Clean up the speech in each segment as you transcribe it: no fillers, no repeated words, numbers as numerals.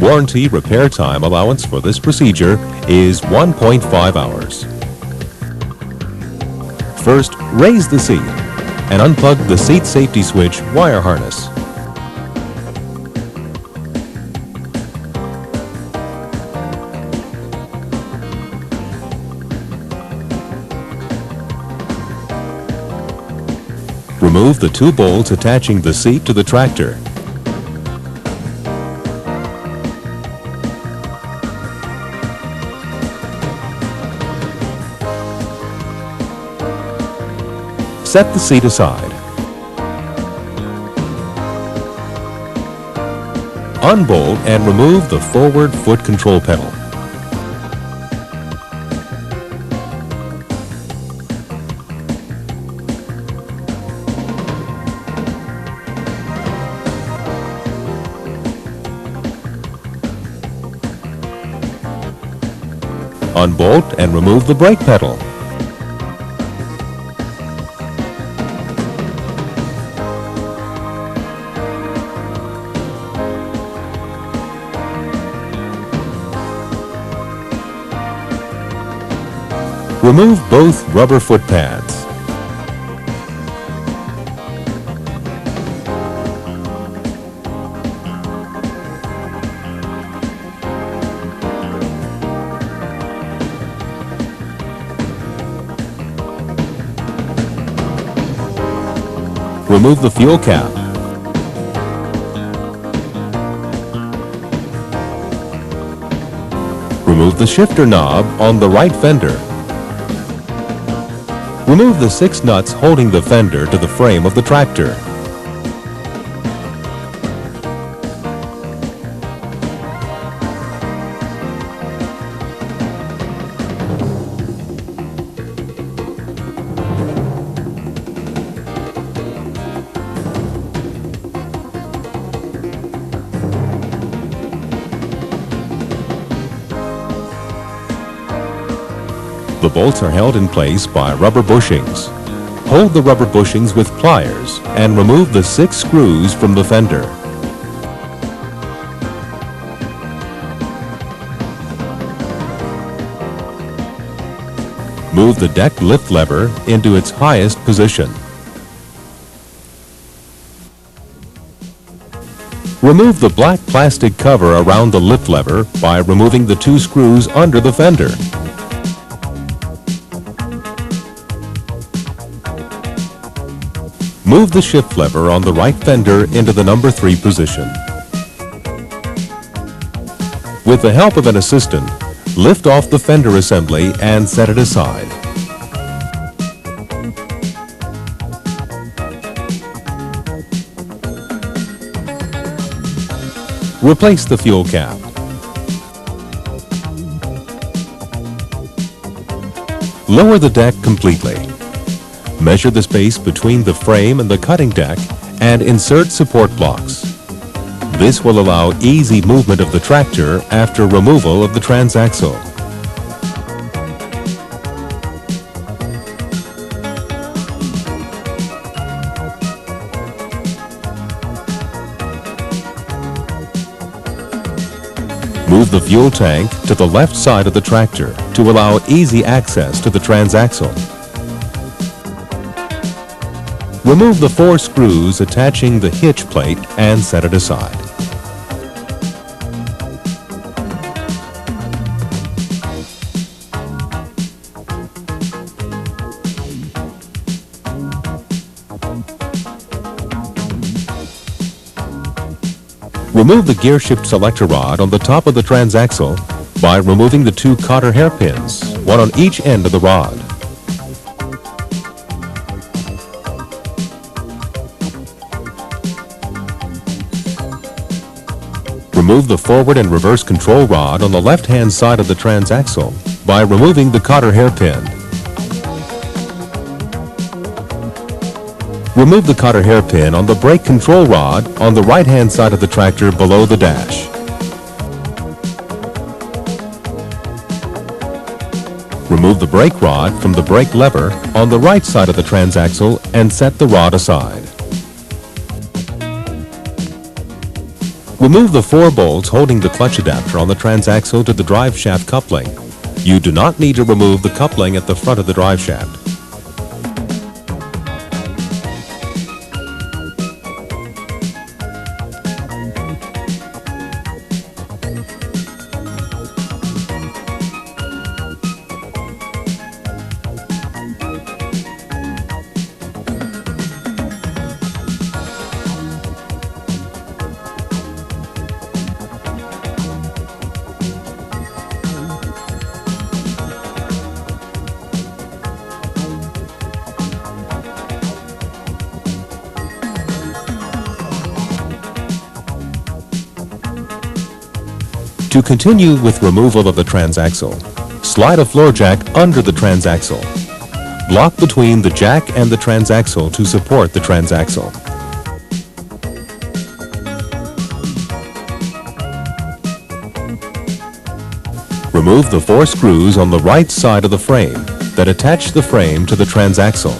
Warranty repair time allowance for this procedure is 1.5 hours. First, raise the seat and unplug the seat safety switch wire harness. Remove the two bolts attaching the seat to the tractor. Set the seat aside. Unbolt and remove the forward foot control pedal. Unbolt and remove the brake pedal. Remove both rubber foot pads. Remove the fuel cap. Remove the shifter knob on the right fender. Remove the 6 nuts holding the fender to the frame of the tractor. The bolts are held in place by rubber bushings. Hold the rubber bushings with pliers and remove the 6 screws from the fender. Move the deck lift lever into its highest position. Remove the black plastic cover around the lift lever by removing the 2 screws under the fender. Move the shift lever on the right fender into the number 3 position. With the help of an assistant, lift off the fender assembly and set it aside. Replace the fuel cap. Lower the deck completely. Measure the space between the frame and the cutting deck and insert support blocks. This will allow easy movement of the tractor after removal of the transaxle. Move the fuel tank to the left side of the tractor to allow easy access to the transaxle. Remove the 4 screws attaching the hitch plate and set it aside. Remove the gear shift selector rod on the top of the transaxle by removing the 2 cotter hairpins, one on each end of the rod. Remove the forward and reverse control rod on the left-hand side of the transaxle by removing the cotter hairpin. Remove the cotter hairpin on the brake control rod on the right-hand side of the tractor below the dash. Remove the brake rod from the brake lever on the right side of the transaxle and set the rod aside. Remove the 4 bolts holding the clutch adapter on the transaxle to the drive shaft coupling. You do not need to remove the coupling at the front of the drive shaft. To continue with removal of the transaxle, slide a floor jack under the transaxle. Block between the jack and the transaxle to support the transaxle. Remove the 4 screws on the right side of the frame that attach the frame to the transaxle.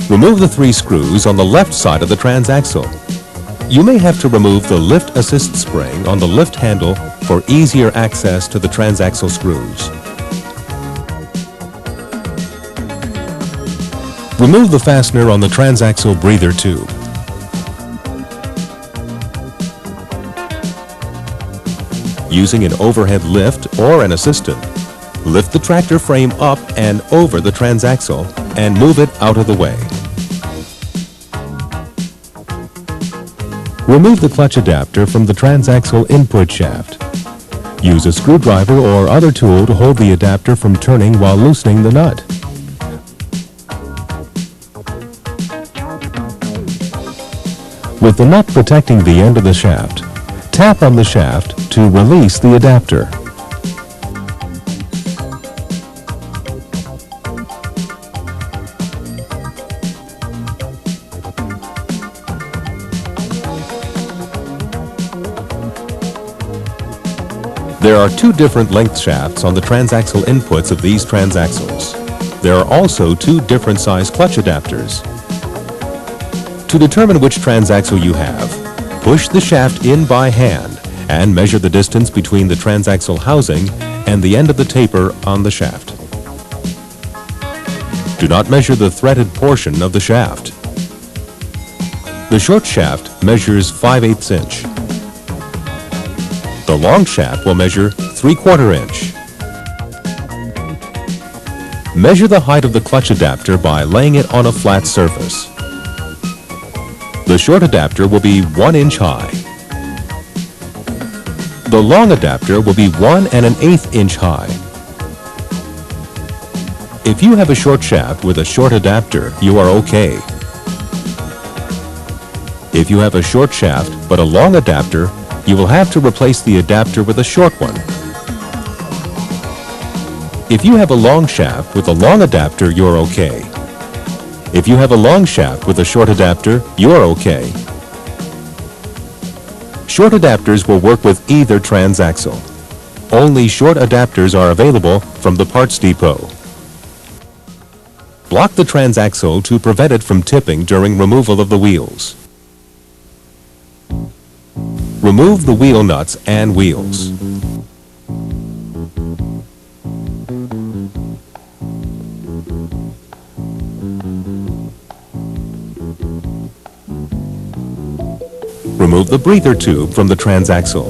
Remove the 3 screws on the left side of the transaxle. You may have to remove the lift assist spring on the lift handle for easier access to the transaxle screws. Remove the fastener on the transaxle breather tube. Using an overhead lift or an assistant, lift the tractor frame up and over the transaxle and move it out of the way. Remove the clutch adapter from the transaxle input shaft. Use a screwdriver or other tool to hold the adapter from turning while loosening the nut. With the nut protecting the end of the shaft, tap on the shaft to release the adapter. There are 2 different length shafts on the transaxle inputs of these transaxles. There are also 2 different size clutch adapters. To determine which transaxle you have, push the shaft in by hand and measure the distance between the transaxle housing and the end of the taper on the shaft. Do not measure the threaded portion of the shaft. The short shaft measures 5/8 inch. The long shaft will measure 3/4 inch. Measure the height of the clutch adapter by laying it on a flat surface. The short adapter will be 1 inch high. The long adapter will be 1 1/8 inch high. If you have a short shaft with a short adapter, you are okay. If you have a short shaft but a long adapter, you will have to replace the adapter with a short one. If you have a long shaft with a long adapter, you're okay. If you have a long shaft with a short adapter, you're okay. Short adapters will work with either transaxle. Only short adapters are available from the parts depot. Block the transaxle to prevent it from tipping during removal of the wheels. Remove the wheel nuts and wheels. Remove the breather tube from the transaxle.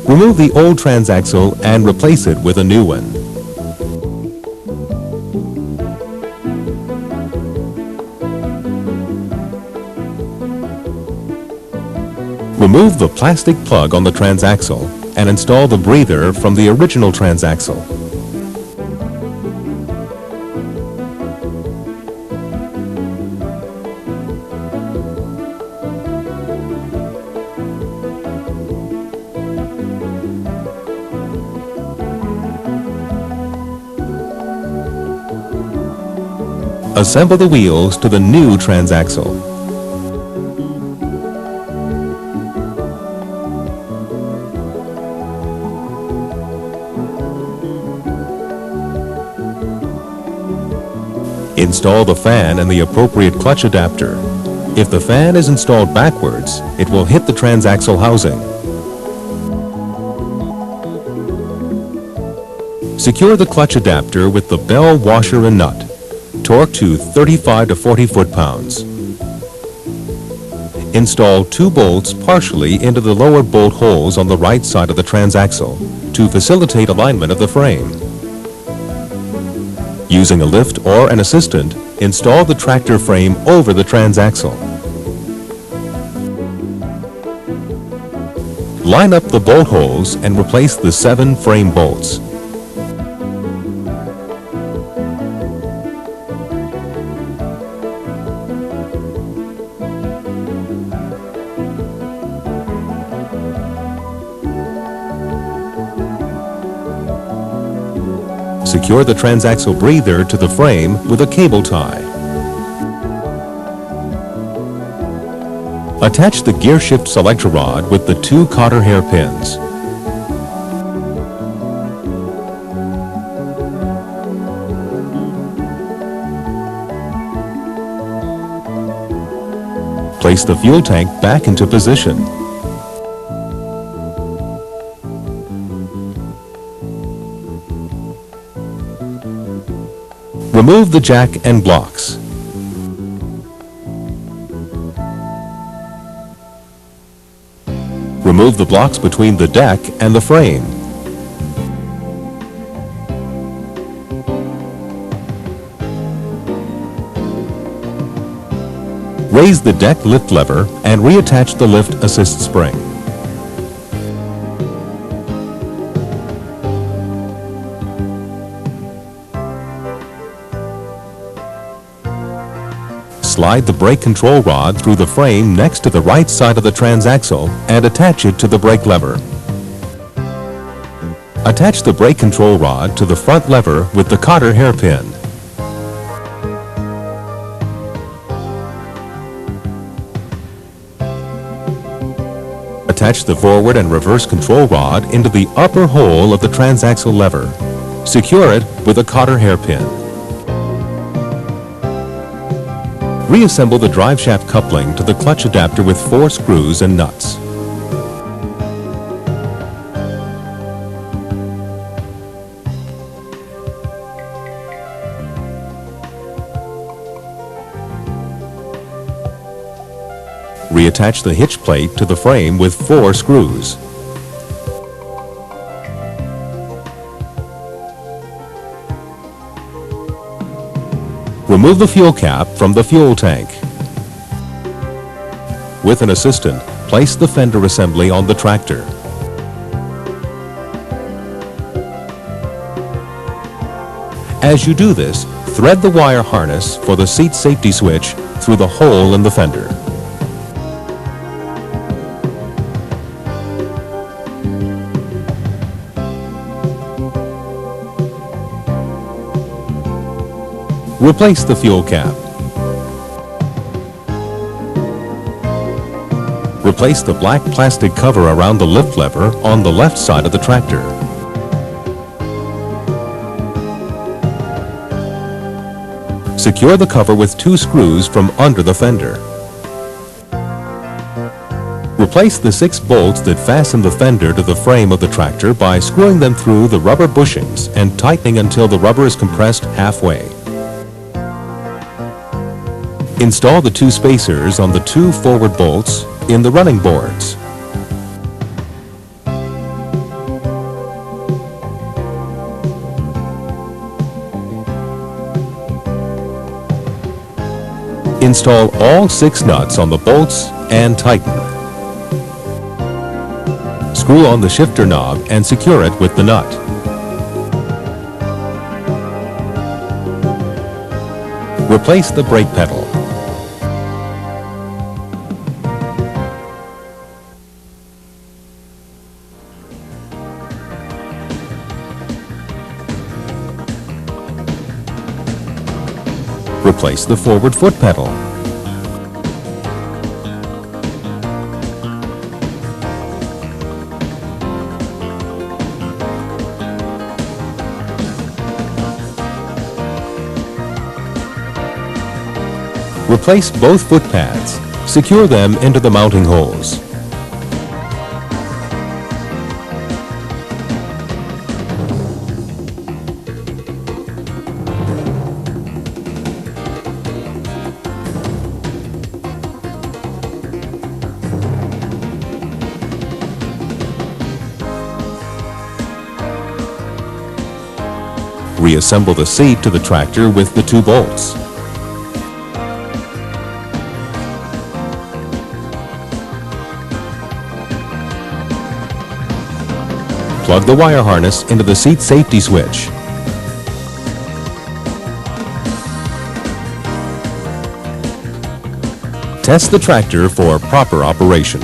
Remove the old transaxle and replace it with a new one. Remove the plastic plug on the transaxle and install the breather from the original transaxle. Assemble the wheels to the new transaxle. Install the fan and the appropriate clutch adapter. If the fan is installed backwards, it will hit the transaxle housing. Secure the clutch adapter with the bell washer and nut. Torque to 35 to 40 foot-pounds. Install 2 bolts partially into the lower bolt holes on the right side of the transaxle to facilitate alignment of the frame. Using a lift or an assistant, install the tractor frame over the transaxle. Line up the bolt holes and replace the 7 frame bolts. Secure the transaxle breather to the frame with a cable tie. Attach the gear shift selector rod with the 2 cotter hair pins. Place the fuel tank back into position. Remove the jack and blocks. Remove the blocks between the deck and the frame. Raise the deck lift lever and reattach the lift assist spring. Slide the brake control rod through the frame next to the right side of the transaxle and attach it to the brake lever. Attach the brake control rod to the front lever with the cotter hairpin. Attach the forward and reverse control rod into the upper hole of the transaxle lever. Secure it with a cotter hairpin. Reassemble the driveshaft coupling to the clutch adapter with 4 screws and nuts. Reattach the hitch plate to the frame with 4 screws. Remove the fuel cap from the fuel tank. With an assistant, place the fender assembly on the tractor. As you do this, thread the wire harness for the seat safety switch through the hole in the fender. Replace the fuel cap. Replace the black plastic cover around the lift lever on the left side of the tractor. Secure the cover with 2 screws from under the fender. Replace the 6 bolts that fasten the fender to the frame of the tractor by screwing them through the rubber bushings and tightening until the rubber is compressed halfway. Install the 2 spacers on the 2 forward bolts in the running boards. Install all 6 nuts on the bolts and tighten. Screw on the shifter knob and secure it with the nut. Replace the brake pedal. Replace the forward foot pedal. Replace both foot pads. Secure them into the mounting holes. Reassemble the seat to the tractor with the 2 bolts. Plug the wire harness into the seat safety switch. Test the tractor for proper operation.